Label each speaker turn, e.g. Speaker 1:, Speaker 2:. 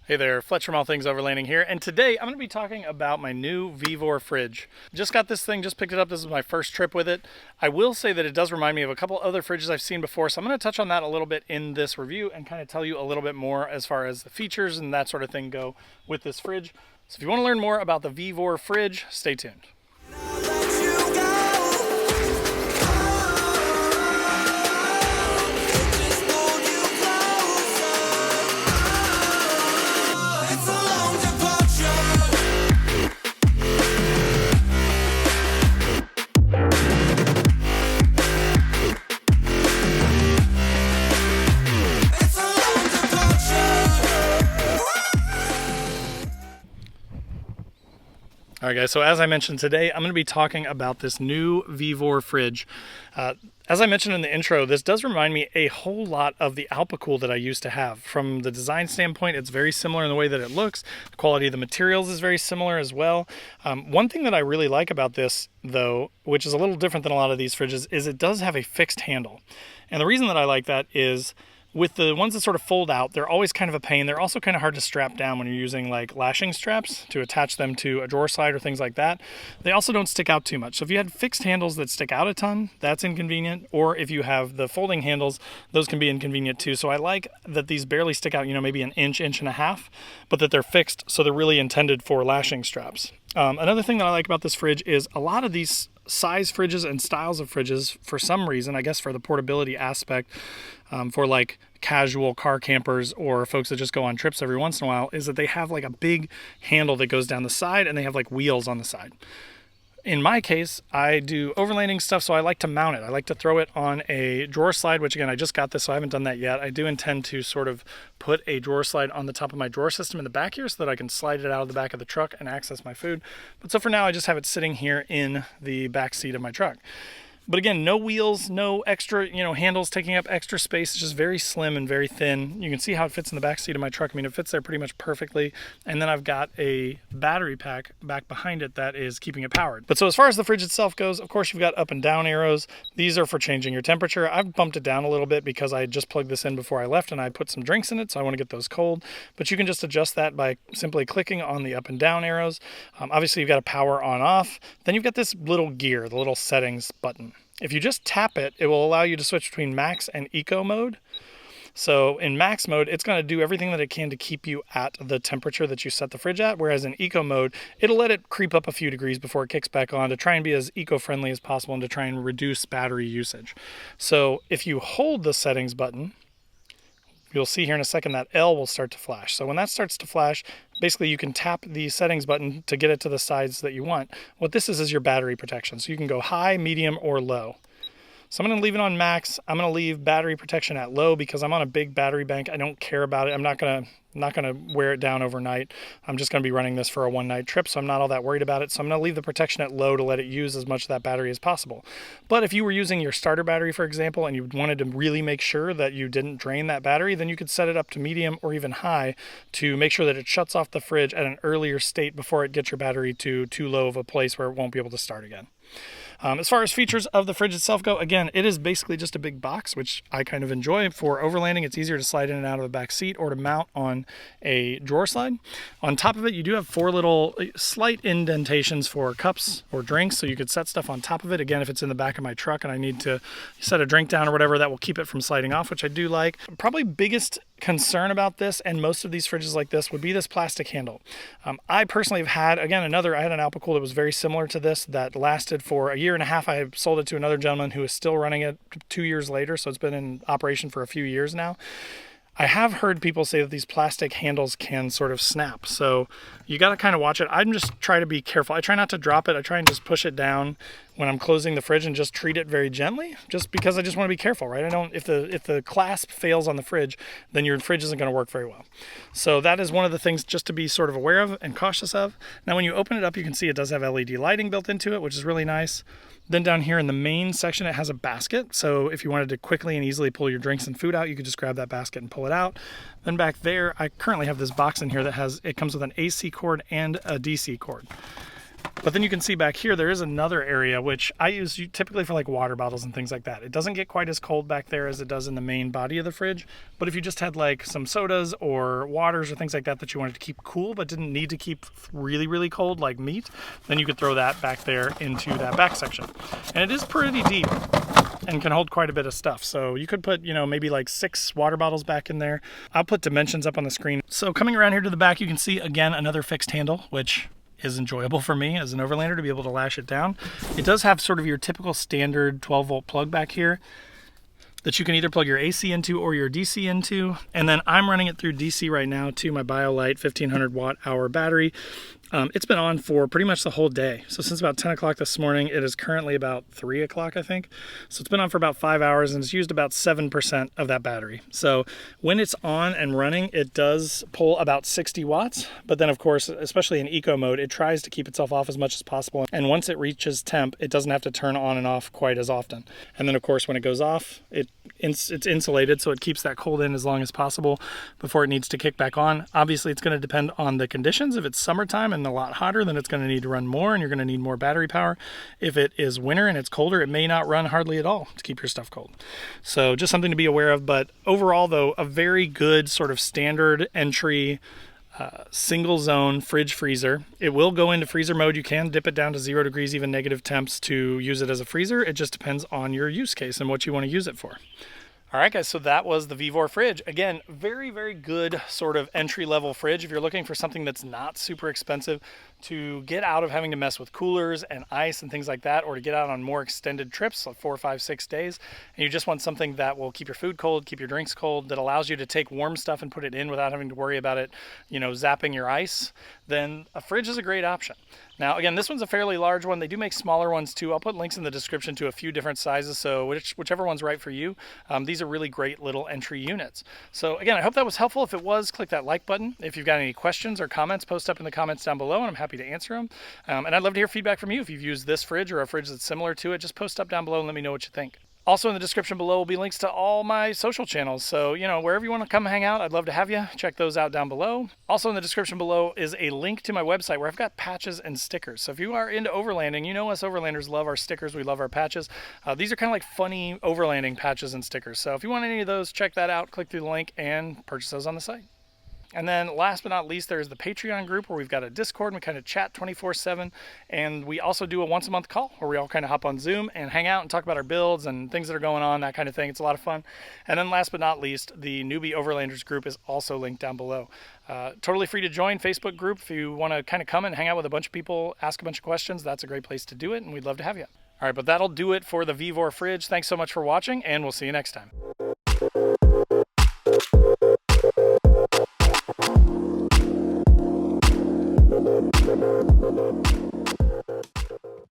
Speaker 1: Hey there, Fletch from All Things Overlanding here, and today I'm going to be talking about my new Vevor fridge. Just got this thing, just picked it up. This is my first trip with it. I will say that it does remind me of a couple other fridges I've seen before, so I'm going to touch on that a little bit in this review and kind of tell you a little bit more as far as the features and that sort of thing go with this fridge. So if you want to learn more about the Vevor fridge, stay tuned. All right, guys, so as I mentioned today, I'm going to be talking about this new Vevor fridge. As I mentioned in the intro, this does remind me a whole lot of the Alpacool that I used to have. From the design standpoint, it's very similar in the way that it looks. The quality of the materials is very similar as well. One thing that I really like about this, though, which is a little different than a lot of these fridges, is it does have a fixed handle. And the reason that I like that is with the ones that sort of fold out, they're always kind of a pain. They're also kind of hard to strap down when you're using like lashing straps to attach them to a drawer slide or things like that. They also don't stick out too much. So if you had fixed handles that stick out a ton, that's inconvenient. Or if you have the folding handles, those can be inconvenient too. So I like that these barely stick out, maybe an inch, inch and a half, but that they're fixed. So they're really intended for lashing straps. Another thing that I like about this fridge is a lot of these size fridges and styles of fridges, for some reason, I guess for the portability aspect, for like casual car campers or folks that just go on trips every once in a while, is that they have like a big handle that goes down the side and they have like wheels on the side. In my case, I do overlanding stuff, so I like to mount it. I like to throw it on a drawer slide, which again, I just got this, so I haven't done that yet. I do intend to sort of put a drawer slide on the top of my drawer system in the back here so that I can slide it out of the back of the truck and access my food. But so for now, I just have it sitting here in the back seat of my truck. But again, no wheels, no extra, handles taking up extra space. It's just very slim and very thin. You can see how it fits in the back seat of my truck. I mean, it fits there pretty much perfectly. And then I've got a battery pack back behind it that is keeping it powered. But so as far as the fridge itself goes, of course, you've got up and down arrows. These are for changing your temperature. I've bumped it down a little bit because I just plugged this in before I left and I put some drinks in it, so I want to get those cold. But you can just adjust that by simply clicking on the up and down arrows. Obviously, you've got a power on off. Then you've got this little gear, the little settings button. If you just tap it, it will allow you to switch between max and eco mode. So in max mode, it's going to do everything that it can to keep you at the temperature that you set the fridge at, whereas in eco mode, it'll let it creep up a few degrees before it kicks back on to try and be as eco-friendly as possible and to try and reduce battery usage. So if you hold the settings button, you'll see here in a second that L will start to flash. So when that starts to flash, basically you can tap the settings button to get it to the sides that you want. What this is your battery protection. So you can go high, medium, or low. So I'm going to leave it on max. I'm going to leave battery protection at low because I'm on a big battery bank. I don't care about it. I'm not going to wear it down overnight. I'm just going to be running this for a one-night trip, so I'm not all that worried about it. So I'm going to leave the protection at low to let it use as much of that battery as possible. But if you were using your starter battery, for example, and you wanted to really make sure that you didn't drain that battery, then you could set it up to medium or even high to make sure that it shuts off the fridge at an earlier state before it gets your battery to too low of a place where it won't be able to start again. As far as features of the fridge itself go, again, it is basically just a big box, which I kind of enjoy. For overlanding, it's easier to slide in and out of the back seat or to mount on a drawer slide. On top of it, you do have 4 little slight indentations for cups or drinks, so you could set stuff on top of it. Again, if it's in the back of my truck and I need to set a drink down or whatever, that will keep it from sliding off, which I do like. Probably biggest concern about this and most of these fridges like this would be this plastic handle. I personally have had, again, I had an Alpacool that was very similar to this that lasted for a year and a half. I sold it to another gentleman who is still running it 2 years later, so it's been in operation for a few years now. I have heard people say that these plastic handles can sort of snap, so you got to kind of watch it. I'm just trying to be careful. I try not to drop it. I try and just push it down when I'm closing the fridge and just treat it very gently, just because I just want to be careful, right? If the clasp fails on the fridge, then your fridge isn't going to work very well. So that is one of the things just to be sort of aware of and cautious of. Now, when you open it up, you can see it does have LED lighting built into it, which is really nice. Then down here in the main section, it has a basket. So if you wanted to quickly and easily pull your drinks and food out, you could just grab that basket and pull it out. Then back there, I currently have this box in here that comes with an AC cord and a DC cord. But then you can see back here, there is another area which I use typically for like water bottles and things like that. It doesn't get quite as cold back there as it does in the main body of the fridge. But if you just had like some sodas or waters or things like that that you wanted to keep cool but didn't need to keep really, really cold like meat, then you could throw that back there into that back section. And it is pretty deep and can hold quite a bit of stuff. So you could put, maybe like 6 water bottles back in there. I'll put dimensions up on the screen. So coming around here to the back, you can see again another fixed handle, which is enjoyable for me as an overlander to be able to lash it down. It does have sort of your typical standard 12-volt plug back here that you can either plug your AC into or your DC into. And then I'm running it through DC right now to my BioLite 1500 watt hour battery. It's been on for pretty much the whole day. So since about 10 o'clock this morning, it is currently about 3 o'clock, I think. So it's been on for about 5 hours and it's used about 7% of that battery. So when it's on and running, it does pull about 60 watts. But then of course, especially in eco mode, it tries to keep itself off as much as possible. And once it reaches temp, it doesn't have to turn on and off quite as often. And then of course, when it goes off, it's insulated, so it keeps that cold in as long as possible before it needs to kick back on. Obviously, it's going to depend on the conditions. If it's summertime and a lot hotter, then it's going to need to run more and you're going to need more battery power. If it is winter and it's colder, it may not run hardly at all to keep your stuff cold. So just something to be aware of. But overall, though, a very good sort of standard entry single zone fridge freezer. It will go into freezer mode. You can dip it down to 0 degrees, even negative temps to use it as a freezer. It just depends on your use case and what you want to use it for. All right, guys, so that was the Vevor fridge. Again, very, very good sort of entry-level fridge. If you're looking for something that's not super expensive to get out of having to mess with coolers and ice and things like that, or to get out on more extended trips, like 4, 5, 6 days, and you just want something that will keep your food cold, keep your drinks cold, that allows you to take warm stuff and put it in without having to worry about it, zapping your ice, then a fridge is a great option. Now, again, this one's a fairly large one. They do make smaller ones too. I'll put links in the description to a few different sizes, so whichever one's right for you. These are really great little entry units. So again, I hope that was helpful. If it was, click that like button. If you've got any questions or comments, post up in the comments down below, and I'm happy to answer them. And I'd love to hear feedback from you. If you've used this fridge or a fridge that's similar to it, just post up down below and let me know what you think. Also in the description below will be links to all my social channels. So, wherever you want to come hang out, I'd love to have you. Check those out down below. Also in the description below is a link to my website where I've got patches and stickers. So if you are into overlanding, us overlanders love our stickers. We love our patches. These are kind of like funny overlanding patches and stickers. So if you want any of those, check that out. Click through the link and purchase those on the site. And then last but not least, there's the Patreon group where we've got a Discord and we kind of chat 24/7. And we also do a once a month call where we all kind of hop on Zoom and hang out and talk about our builds and things that are going on, that kind of thing. It's a lot of fun. And then last but not least, the Newbie Overlanders group is also linked down below. Totally free to join Facebook group. If you want to kind of come and hang out with a bunch of people, ask a bunch of questions, that's a great place to do it. And we'd love to have you. All right, but that'll do it for the Vevor fridge. Thanks so much for watching and we'll see you next time. Thank you.